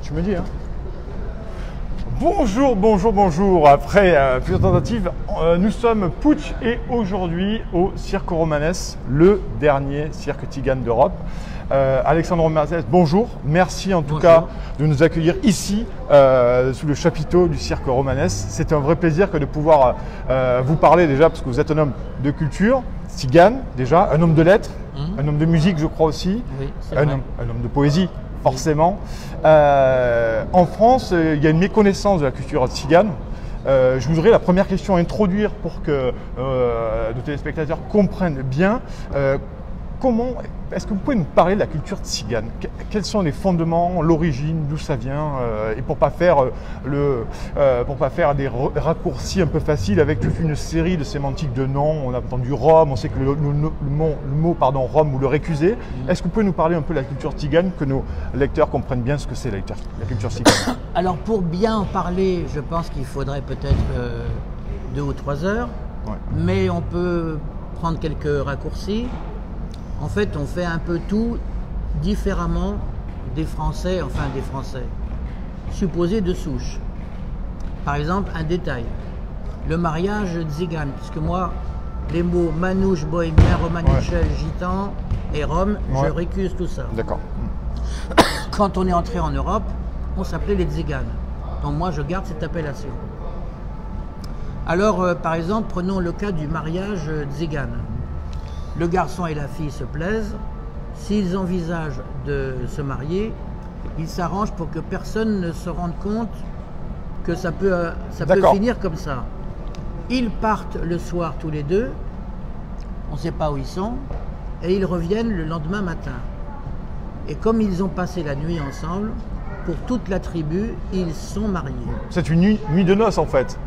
Tu me dis, hein. Bonjour, bonjour, bonjour. Après plusieurs tentatives, nous sommes Putsch et aujourd'hui au Circo Romanes, le dernier cirque tzigane d'Europe. Alexandre Romanes, bonjour. Merci en tout cas de nous accueillir ici sous le chapiteau du Cirque Romanes. C'est un vrai plaisir que de pouvoir vous parler déjà parce que vous êtes un homme de culture, tzigane déjà, un homme de lettres, un homme de musique je crois aussi, oui, un homme de poésie. Forcément. En France, il y a une méconnaissance de la culture tzigane. Je voudrais la première question introduire pour que nos téléspectateurs comprennent bien. Est-ce que vous pouvez nous parler de la culture tzigane? Quels sont les fondements, l'origine, d'où ça vient? Et pour pas faire des raccourcis un peu faciles avec toute une série de sémantiques de noms. On a entendu Rome, on sait que le mot Rome ou le récusé. Est-ce que vous pouvez nous parler un peu de la culture tzigane, que nos lecteurs comprennent bien ce que c'est la culture tzigane? Alors pour bien en parler, je pense qu'il faudrait peut-être 2 ou 3 heures, mais on peut prendre quelques raccourcis. En fait, on fait un peu tout différemment des Français, supposés de souche. Par exemple, un détail, le mariage tzigane, puisque moi, les mots manouche, bohémien, romanichel, gitan et Rome, je récuse tout ça. D'accord. Quand on est entré en Europe, on s'appelait les tziganes. Donc moi, je garde cette appellation. Alors, par exemple, prenons le cas du mariage tzigane. Le garçon et la fille se plaisent. S'ils envisagent de se marier, ils s'arrangent pour que personne ne se rende compte que ça peut finir comme ça. Ils partent le soir tous les deux, on ne sait pas où ils sont, et ils reviennent le lendemain matin. Et comme ils ont passé la nuit ensemble, pour toute la tribu, ils sont mariés. C'est une nuit de noces en fait,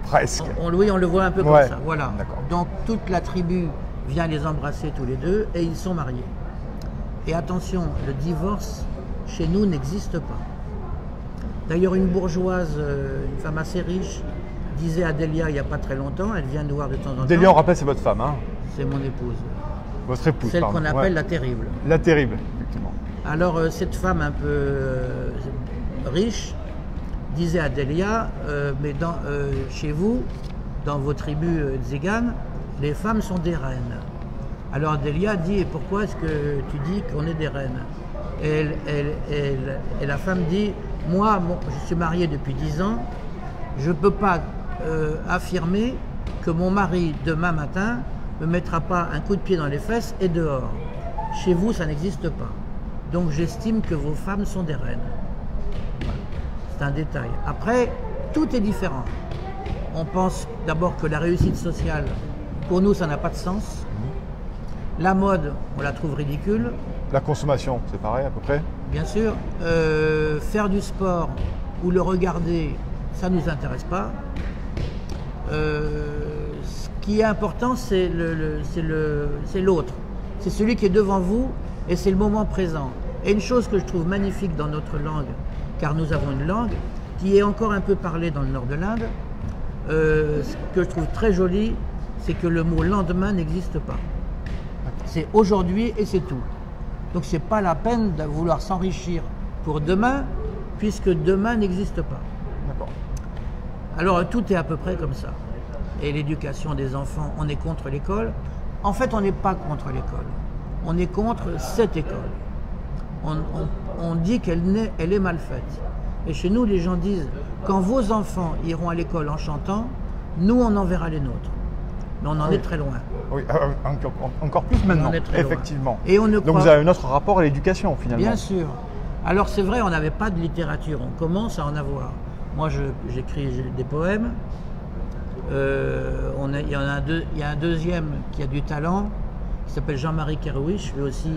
presque. Oui, on le voit un peu comme ça. Voilà. Donc toute la tribu vient les embrasser tous les deux et ils sont mariés. Et attention, le divorce chez nous n'existe pas. D'ailleurs, une bourgeoise, une femme assez riche, disait à Delia il n'y a pas très longtemps, elle vient nous voir de temps en temps. Delia, on rappelle, c'est votre femme, hein? C'est mon épouse. Votre épouse, celle qu'on appelle la terrible. La terrible, effectivement. Alors, cette femme un peu riche disait à Delia, mais chez vous, dans vos tribus tziganes, les femmes sont des reines. Alors Delia dit, et pourquoi est-ce que tu dis qu'on est des reines? Et la femme dit, moi, je suis mariée depuis 10 ans, je ne peux pas affirmer que mon mari, demain matin, ne me mettra pas un coup de pied dans les fesses et dehors. Chez vous, ça n'existe pas. Donc j'estime que vos femmes sont des reines. Voilà. C'est un détail. Après, tout est différent. On pense d'abord que la réussite sociale, pour nous, ça n'a pas de sens. La mode, on la trouve ridicule. La consommation, c'est pareil à peu près? Bien sûr. Faire du sport ou le regarder, ça ne nous intéresse pas. Ce qui est important, c'est l'autre. C'est celui qui est devant vous et c'est le moment présent. Et une chose que je trouve magnifique dans notre langue, car nous avons une langue qui est encore un peu parlée dans le nord de l'Inde, ce que je trouve très joli, c'est que le mot lendemain n'existe pas. C'est aujourd'hui et c'est tout. Donc c'est pas la peine de vouloir s'enrichir pour demain, puisque demain n'existe pas. Alors tout est à peu près comme ça. Et l'éducation des enfants, on est contre l'école. En fait, on n'est pas contre l'école. On est contre cette école. On dit qu'elle est mal faite. Et chez nous, les gens disent, quand vos enfants iront à l'école en chantant, nous, on enverra les nôtres. Mais on en est très loin. Oui, encore plus maintenant, effectivement. Et donc vous avez un autre rapport à l'éducation, finalement. Bien sûr. Alors c'est vrai, on n'avait pas de littérature, on commence à en avoir. Moi, j'écris des poèmes. Il y a un deuxième qui a du talent, qui s'appelle Jean-Marie Kerouic, lui aussi.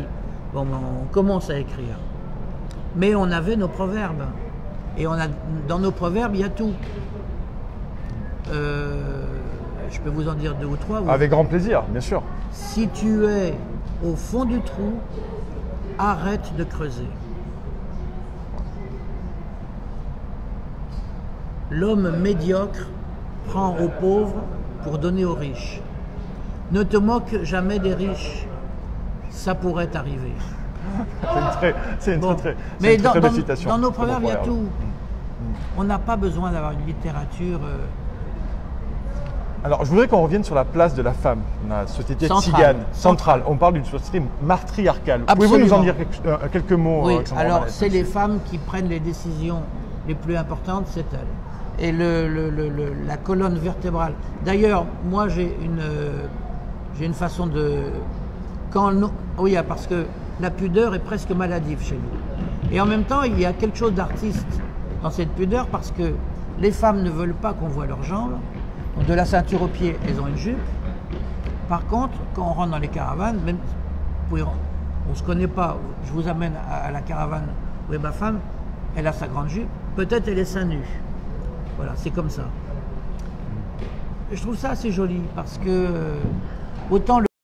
Bon, on commence à écrire. Mais on avait nos proverbes. Et dans nos proverbes, il y a tout. Je peux vous en dire 2 ou 3. Avec grand plaisir, bien sûr. Si tu es au fond du trou, arrête de creuser. L'homme médiocre prend aux pauvres pour donner aux riches. Ne te moque jamais des riches, ça pourrait arriver. C'est une Bon. très Mais très belle citation. dans nos Très bon proverbes, il y a proverbe. tout. On n'a pas besoin d'avoir une littérature Alors, je voudrais qu'on revienne sur la place de la femme dans la société Centrale. tzigane, centrale. On parle d'une société matriarcale. Pouvez-vous nous en dire quelques mots, Oui, Alexandre alors Romanès, c'est les là-dessus? femmes qui prennent les décisions les plus importantes, c'est elles. Et la colonne vertébrale. D'ailleurs, moi j'ai une façon de... Oui, parce que la pudeur est presque maladive chez nous. Et en même temps, il y a quelque chose d'artiste dans cette pudeur parce que les femmes ne veulent pas qu'on voit leurs jambes. Donc de la ceinture aux pieds, elles ont une jupe. Par contre, quand on rentre dans les caravanes, même on ne se connaît pas, je vous amène à la caravane où est ma femme, elle a sa grande jupe, peut-être elle est seins nus. Voilà, c'est comme ça. Je trouve ça assez joli parce que autant